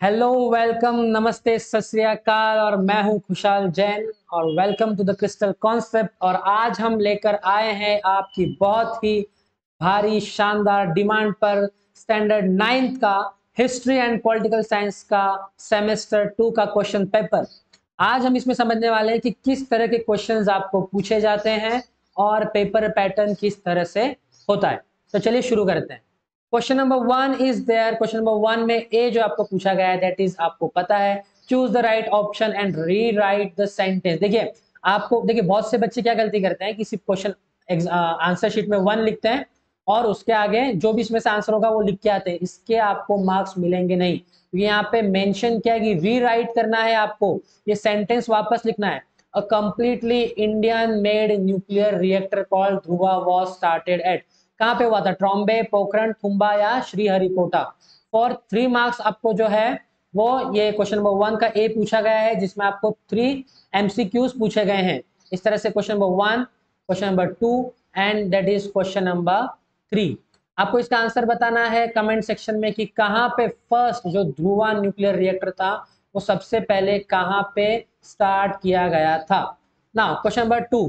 Hello, welcome, नमस्ते, सत श्री अकाल। और मैं हूं खुशहाल जैन और welcome to the crystal concept. और आज हम लेकर आए हैं आपकी बहुत ही भारी शानदार डिमांड पर स्टैंडर्ड 9th का हिस्ट्री एंड पॉलिटिकल साइंस का सेमेस्टर 2 का क्वेश्चन पेपर। आज हम इसमें समझने वाले हैं कि किस तरह के क्वेश्चंस आपको पूछे जाते हैं और पेपर पैटर्न किस तरह से होता है। तो चलिए शुरू करते हैं। Question number 1 is there. Question number 1 में ए जो आपको पूछा गया है दैट इज आपको पता है, choose the right option and rewrite the sentence. देखिए बहुत से बच्चे क्या गलती करते हैं कि सिर्फ क्वेश्चन आंसर शीट में 1 लिखते हैं और उसके आगे जो भी इसमें से आंसर होगा वो लिख के आते हैं। इसके आपको मार्क्स मिलेंगे नहीं, क्योंकि यहाँ पे मेंशन किया है कि रीराइट करना है, आपको ये सेंटेंस वापस लिखना है। A completely Indian made nuclear reactor called Dhruva was started at. कहाँ पे हुआ था? ट्रॉम्बे, पोखरण, थुम्बा या श्रीहरिकोटा। फॉर 3 मार्क्स आपको जो है वो ये क्वेश्चन नंबर 1 का ए पूछा गया है, जिसमें आपको 3 एमसीक्यूज पूछे गए हैं। इस तरह से question number 1, question number 2 and that is question number 3। आपको इसका आंसर बताना है कमेंट सेक्शन में कि कहाँ पे फर्स्ट जो ध्रुवा न्यूक्लियर रिएक्टर था वो सबसे पहले कहाँ पे स्टार्ट किया गया था। Now question number 2,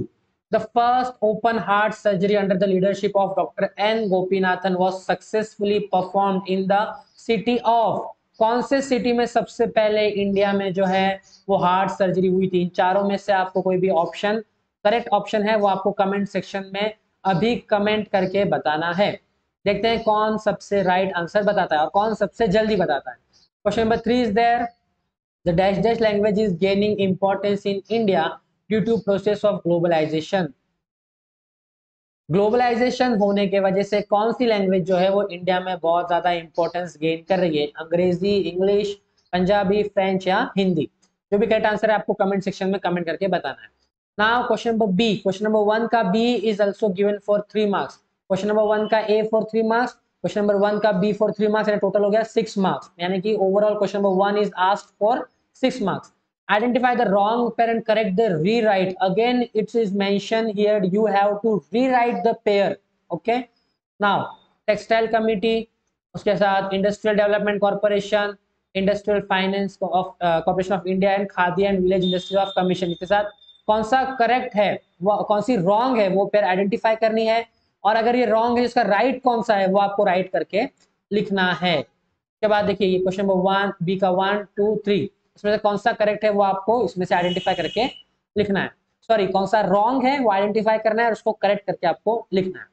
the first open heart surgery under the leadership of Dr. N. Gopinathan was successfully performed in the city of। कौन से सिटी में सबसे पहले इंडिया में जो है वो हार्ट सर्जरी हुई थी? इन चारों में से आपको कोई भी ऑप्शन करेक्ट ऑप्शन है वो आपको कमेंट सेक्शन में अभी कमेंट करके बताना है। देखते हैं कौन सबसे राइट आंसर बताता है और कौन सबसे जल्दी बताता है। Question number 3 is there. The dash dash language is gaining importance in India due to process of globalization। Globalization होने के वजह से कौन सी लैंग्वेज जो है वो इंडिया में बहुत ज्यादा इंपॉर्टेंस गेन कर रही है? अंग्रेजी, इंग्लिश, पंजाबी, फ्रेंच या हिंदी? जो भी करेक्ट आंसर है आपको कमेंट सेक्शन में कमेंट करके बताना है। Now question number B. Question number 1 का B is also given for 3 marks. Question number 1 का A for 3 marks, question number 1 का बी फॉर 3 मार्क्स, टोटल हो गया 6 मार्क्स। यानी कि overall question number 1 is asked for 6 marks। Identify the wrong pair and correct the rewrite। Again it is mentioned here you have to rewrite the pair। Okay, now textile committee, उसके साथ industrial development corporation, industrial finance corporation of India and khadi and village industry of commission. इसके साथ कौन सा correct है वो, कौन सी wrong है वो पेयर आइडेंटिफाई करनी है। और अगर ये रॉन्ग है इसका राइट कौन सा है वो आपको राइट करके लिखना है। उसके बाद देखिए ये क्वेश्चन नंबर 1 बी का 1 2 3, इसमें से कौन सा करेक्ट है वो आपको इसमें से आइडेंटिफाई करके लिखना है। सॉरी, कौन सा रॉन्ग है वो आइडेंटिफाई करना है और उसको करेक्ट करके आपको लिखना है।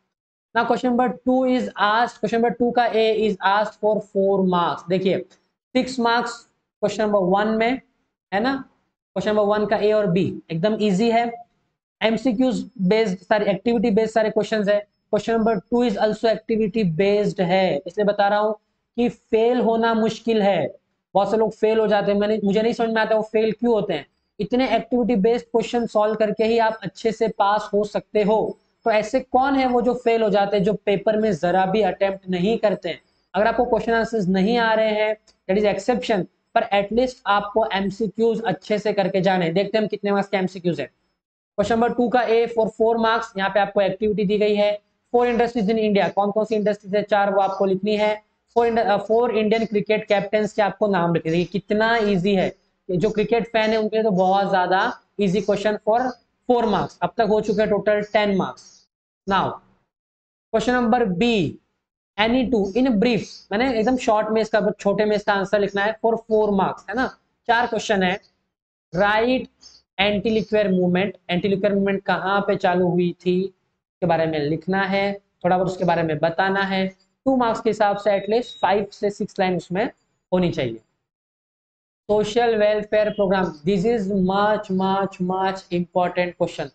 ना question number 2 is asked. Question number 2 का ए इज आस्क्ड फॉर 4 मार्क्स। देखिए 6 मार्क्स क्वेश्चन नंबर 1 में है ना। क्वेश्चन नंबर 1 का ए और बी एकदम इजी है, एमसीक्यूज बेस्ड सारे, एक्टिविटी बेस्ड सारे क्वेश्चंस है। Question number 2 is also activity based है, इसलिए बता रहा हूं कि फेल होना मुश्किल है। बहुत से लोग फेल हो जाते हैं, मुझे नहीं समझ में आता वो फेल क्यों होते हैं। इतने एक्टिविटी बेस्ड क्वेश्चन सॉल्व करके ही आप अच्छे से पास हो सकते हो। तो ऐसे कौन है वो जो फेल हो जाते हैं, जो पेपर में जरा भी अटेम्प्ट नहीं करते हैं? अगर आपको क्वेश्चन आंसर्स नहीं आ रहे हैं दैट इज एक्सेप्शन, पर एटलीस्ट आपको एमसीक्यूज अच्छे से करके जाने। देखते हैं हम कितने मार्क्स के एमसीक्यूज है। क्वेश्चन नंबर 2 का ए फॉर 4 मार्क्स, यहाँ पे आपको एक्टिविटी दी गई है। 4 इंडस्ट्रीज इन इंडिया, कौन कौन सी इंडस्ट्रीज है? 4, वो आपको लिखनी है। 4 इंडियन क्रिकेट कैप्टन के आपको नाम लिखने हैं। कितना इजी है, जो क्रिकेट फैन है उनके लिए तो बहुत ज्यादा इजी क्वेश्चन फॉर 4 मार्क्स। अब तक हो चुके हैं total 10 marks. Now question number B, any two in brief, मैंने एकदम शॉर्ट में इसका, छोटे में इसका आंसर लिखना है फॉर 4 मार्क्स, है ना। 4 क्वेश्चन है। Write anti liquor movement, anti liquor movement कहाँ पे चालू हुई थी के बारे में लिखना है, थोड़ा बहुत उसके बारे में बताना है। 2 मार्क्स के हिसाब से एटलीस्ट 5 से 6 लाइन उसमें होनी चाहिए। Social welfare program, this is much much much important question.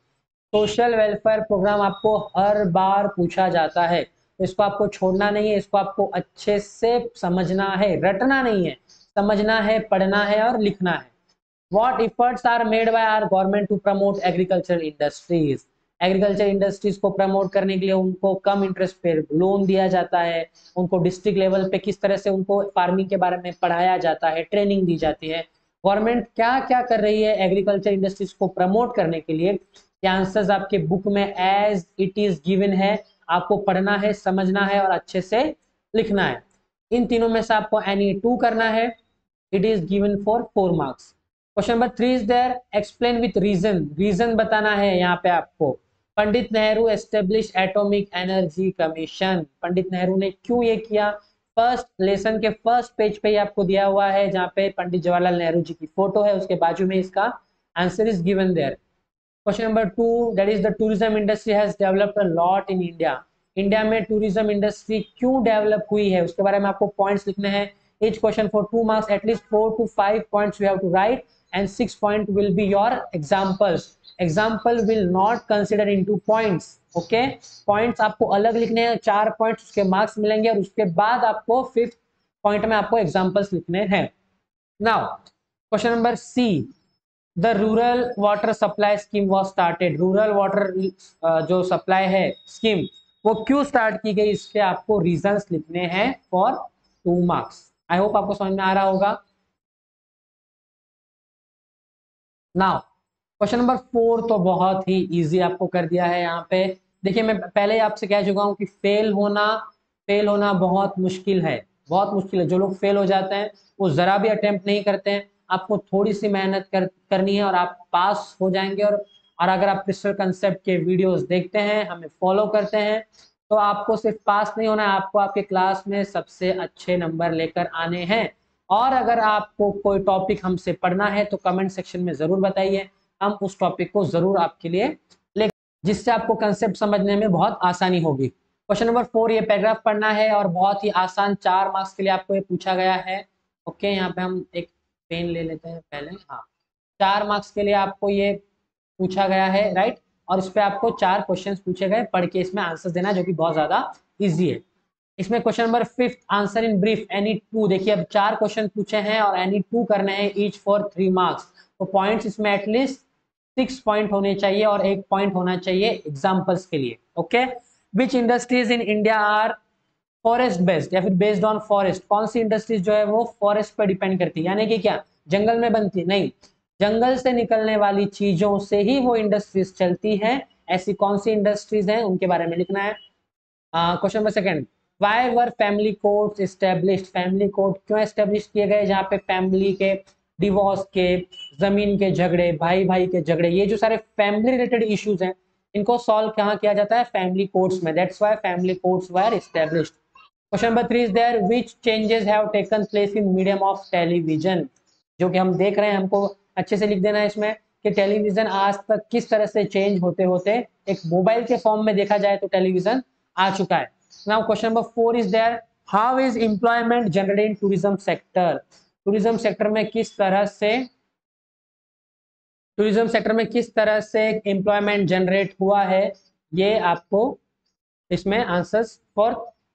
Social welfare program आपको हर बार पूछा जाता है, तो इसको आपको छोड़ना नहीं है, इसको आपको अच्छे से समझना है, रटना नहीं है, समझना है, पढ़ना है और लिखना है। What efforts are made by our government to promote agricultural industries? Agriculture industries को प्रमोट करने के लिए उनको कम इंटरेस्ट पे लोन दिया जाता है, उनको डिस्ट्रिक्ट लेवल पे किस तरह से उनको फार्मिंग के बारे में पढ़ाया जाता है, ट्रेनिंग दी जाती है। गवर्नमेंट क्या क्या कर रही है एग्रीकल्चर इंडस्ट्रीज को प्रमोट करने के लिए? ये आंसर्स आपके बुक में एज इट इज गिवन है, आपको पढ़ना है, समझना है और अच्छे से लिखना है। इन तीनों में से आपको एनी टू करना है, it is given for 4 marks. Question number 3 is there, explain with reason, reason बताना है यहाँ पे आपको। Pandit Nehru establish atomic energy commission, Pandit Nehru ने क्यों ये किया? फर्स्ट लेसन के फर्स्ट पेज पे ही आपको दिया हुआ है, जहाँ पे पंडित जवाहरलाल नेहरू जी की फोटो है, उसके बाजू में इसका answer is given there. Question number 2, that is the tourism industry has developed a lot in India, India में टूरिज्म इंडस्ट्री क्यों डेवलप हुई है, उसके बारे में आपको पॉइंट्स लिखने हैं। each question for 2 marks, at least 4 to 5 points you have to write, and 6 point will be your examples. Example will not consider into points. Okay, points आपको अलग लिखने हैं, 4 points उसके मार्क्स मिलेंगे, और उसके बाद आपको 5th point में आपको examples लिखने हैं। Now question number C, the rural water supply scheme was started, rural water जो supply है scheme वो क्यों स्टार्ट की गई, इसके आपको रीजंस लिखने हैं फॉर 2 मार्क्स। आई होप आपको समझ में आ रहा होगा। नाउ क्वेश्चन नंबर 4 तो बहुत ही इजी आपको कर दिया है यहाँ पे। देखिए मैं पहले ही आपसे कह चुका हूँ कि फेल होना बहुत मुश्किल है, बहुत मुश्किल है। जो लोग फेल हो जाते हैं वो जरा भी अटेम्प्ट नहीं करते हैं। आपको थोड़ी सी मेहनत करनी है और आप पास हो जाएंगे। और अगर आप क्रिस्टल कंसेप्ट के वीडियोस देखते हैं, हमें फॉलो करते हैं, तो आपको सिर्फ पास नहीं होना है, आपको आपके क्लास में सबसे अच्छे नंबर लेकर आने हैं। और अगर आपको कोई टॉपिक हमसे पढ़ना है तो कमेंट सेक्शन में जरूर बताइए, हम उस टॉपिक को जरूर आपके लिए ले, जिससे आपको कंसेप्ट समझने में बहुत आसानी होगी। क्वेश्चन नंबर 4, ये पैराग्राफ पढ़ना है और बहुत ही आसान, 4 मार्क्स के लिए आपको ये पूछा गया है। ओके, यहाँ पे हम एक पेन ले लेते हैं पहले। हाँ, 4 मार्क्स के लिए आपको ये पूछा गया है, राइट। और इस पे आपको 4 क्वेश्चंस पूछे गए, पढ़ के इसमें आंसर देना, जो कि बहुत ज्यादा इजी है। इसमें question number 5, answer in brief any to. देखिए अब 4 क्वेश्चन पूछे हैं और एनी टू करने हैं, ईच फॉर 3 मार्क्स। तो पॉइंट्स इसमें एटलीस्ट 6 पॉइंट होने चाहिए और 1 पॉइंट होना चाहिए एग्जाम्पल्स के लिए। Okay, which industries in India are forest based, या फिर बेस्ड ऑन फॉरेस्ट, कौन सी इंडस्ट्रीज जो है वो फॉरेस्ट पर डिपेंड करती है, यानी कि क्या जंगल में बनती है? नहीं, जंगल से निकलने वाली चीजों से ही वो इंडस्ट्रीज चलती हैं। ऐसी कौन सी इंडस्ट्रीज हैं उनके बारे में लिखना है। Question number 2, why were family courts established, family court क्यों एस्टेब्लिश किए गए, जहाँ पे फैमिली के डिवोर्स के, जमीन के झगड़े, भाई भाई के झगड़े, ये जो सारे फैमिली रिलेटेड इश्यूज हैं, इनको सॉल्व कहाँ किया जाता है? फैमिली कोर्ट्स में। That's why family courts were established. Question number 3 is there, which changes have taken place in medium of television, जो कि हम देख रहे हैं, हमको अच्छे से लिख देना है इसमें कि टेलीविजन आज तक किस तरह से चेंज होते होते एक मोबाइल के फॉर्म में देखा जाए तो टेलीविजन आ चुका है। Now question number 4 is there, how is employment generated in tourism sector, tourism sector में किस तरह से एम्प्लॉयमेंट जनरेट हुआ है, ये आपको इसमें आंसर्स फॉर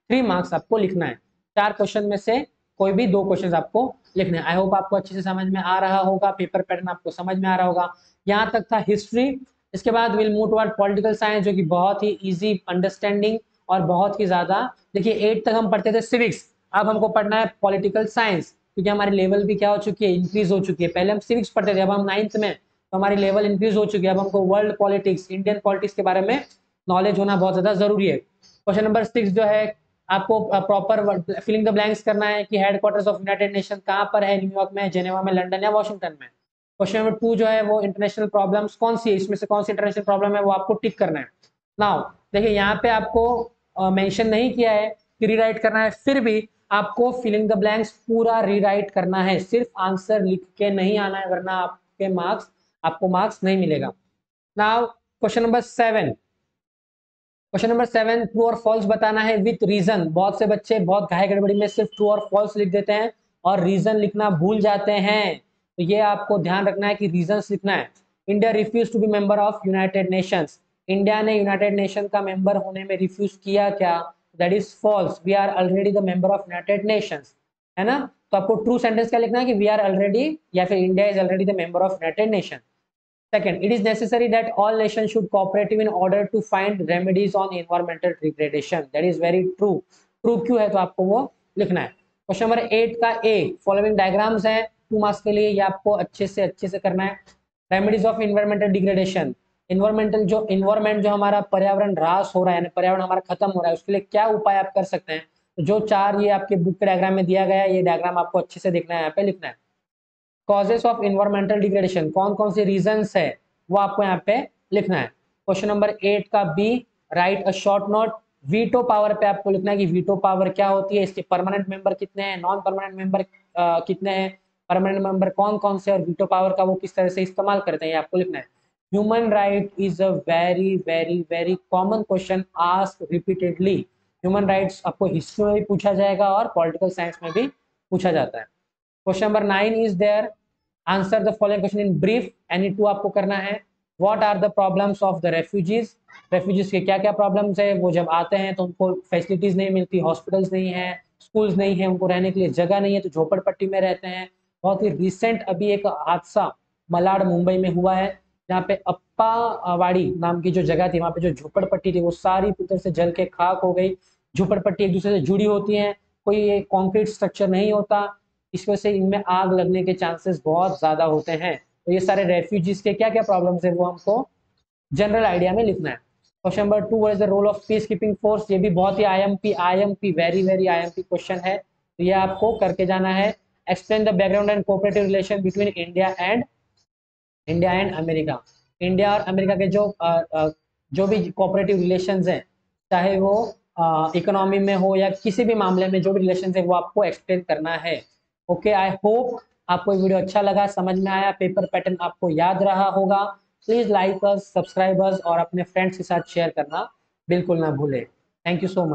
3 मार्क्स आपको लिखना है। 4 क्वेश्चन में से कोई भी 2 क्वेश्चन आपको लिखने हैं। आई होप आपको अच्छे से समझ में आ रहा होगा, पेपर पैटर्न आपको समझ में आ रहा होगा। यहाँ तक था हिस्ट्री। इसके बाद will move toward political science, जो कि बहुत ही इजी अंडरस्टैंडिंग और बहुत ही ज्यादा। देखिए 8 तक हम पढ़ते थे सिविक्स, अब हमको पढ़ना है पॉलिटिकल साइंस, क्योंकि हमारी लेवल भी क्या हो चुकी है, इंक्रीज हो चुकी है। पहले हम सिविक्स पढ़ते थे, अब हम 9th में, तो हमारी लेवल इंक्रीज हो चुकी है। अब हमको वर्ल्ड पॉलिटिक्स, इंडियन पॉलिटिक्स के बारे में नॉलेज होना बहुत ज्यादा जरूरी है। क्वेश्चन नंबर 6 जो है, आपको प्रॉपर फिलिंग द ब्लैंक्स करना है कि हेडक्वार्टर्स ऑफ यूनाइटेड नेशन कहाँ पर है, न्यूयॉर्क में, जेनेवा में, लंदन या वॉशिंगटन में। क्वेश्चन नंबर 2 जो है वो इंटरनेशनल प्रॉब्लम्स कौन सी है, इसमें से कौन सी इंटरनेशनल प्रॉब्लम है वो आपको टिक करना है। नाउ देखिए यहाँ पे आपको मेंशन नहीं किया है कि रीराइट करना है, फिर भी आपको फिलिंग द ब्लैंक्स पूरा रीराइट करना है, सिर्फ आंसर लिख के नहीं आना है, वरना आपको मार्क्स नहीं मिलेगा। नाउ क्वेश्चन नंबर 7, ट्रू और फॉल्स बताना है विथ रीजन। बहुत से बच्चे बहुत घाई गड़बड़ी में सिर्फ ट्रू और फॉल्स लिख देते हैं और रीजन लिखना भूल जाते हैं, तो ये आपको ध्यान रखना है कि रीजन लिखना है। India refuse to be member of United Nations, India ने यूनाइटेड नेशन का मेंबर होने में रिफ्यूज किया क्या? That is false, we are already the member of United Nations, है ना। तो आपको ट्रू सेंटेंस क्या लिखना है कि वी आर ऑलरेडी, या फिर India is already the member of United nation. Second, it is necessary that all nations should cooperate in order to find remedies on environmental degradation. That is very true. True क्यों है तो आपको वो लिखना है। Question number 8 का ए, following diagrams हैं 2 marks के लिए, ये आपको अच्छे से करना है। Remedies of environmental degradation, environment जो हमारा पर्यावरण ह्रास हो रहा है, पर्यावरण हमारा खत्म हो रहा है, उसके लिए क्या उपाय आप कर सकते हैं। तो जो 4 ये आपके बुक के डायग्राम में दिया गया है, ये डायग्राम आपको अच्छे से देखना है, यहाँ पे लिखना है। कॉजेस ऑफ इन्वायरमेंटल डिग्रेडेशन, कौन कौन से रीजंस है वो आपको यहाँ पे लिखना है। क्वेश्चन नंबर 8 का B, right a short note. Veto power पे आपको लिखना है कि वीटो पावर क्या होती है, इसके परमानेंट मेंबर कितने हैं, नॉन परमानेंट मेंबर कितने हैं, परमानेंट मेंबर कौन कौन से, और वीटो पावर का वो किस तरह से इस्तेमाल करते हैं, ये आपको लिखना है। Human right is a very very very common question ask repeatedly. Human rights आपको हिस्ट्री में भी पूछा जाएगा और पॉलिटिकल साइंस में भी पूछा जाता है। Question number 9 is there, answer the following question in brief, any two आपको करना है। What are the problems of the refugees, refugees के क्या क्या प्रॉब्लम्स है, वो जब आते हैं तो उनको फैसिलिटीज नहीं मिलती, हॉस्पिटल्स नहीं है, स्कूल्स नहीं है, उनको रहने के लिए जगह नहीं है, तो झोपड़पट्टी में रहते हैं। बहुत ही रिसेंट अभी एक हादसा मलाड मुंबई में हुआ है, जहाँ पे अप्पावाड़ी नाम की जो जगह थी, वहाँ पे जो झोपड़पट्टी थी वो सारी पूरी तरह से जल के खाक हो गई। झोपड़पट्टी एक दूसरे से जुड़ी होती हैं, कोई कॉन्क्रीट स्ट्रक्चर नहीं होता, इस वजह से इनमें आग लगने के चांसेस बहुत ज्यादा होते हैं। तो ये सारे रेफ्यूजीज के क्या क्या प्रॉब्लम्स है वो हमको जनरल आइडिया में लिखना है। Question number 2, what is the role of peace keeping force, ये भी बहुत ही IMP very very IMP question है, तो ये आपको करके जाना है। Explain the background and cooperative relation between India and America, India और अमेरिका के जो भी कोऑपरेटिव रिलेशंस हैं, चाहे वो इकोनॉमी में हो या किसी भी मामले में जो भी रिलेशन है वो आपको एक्सप्लेन करना है। ओके, आई होप आपको वीडियो अच्छा लगा, समझ में आया, पेपर पैटर्न आपको याद रहा होगा। Please like us, subscribe us और अपने फ्रेंड्स के साथ शेयर करना बिल्कुल ना भूलें। Thank you so much.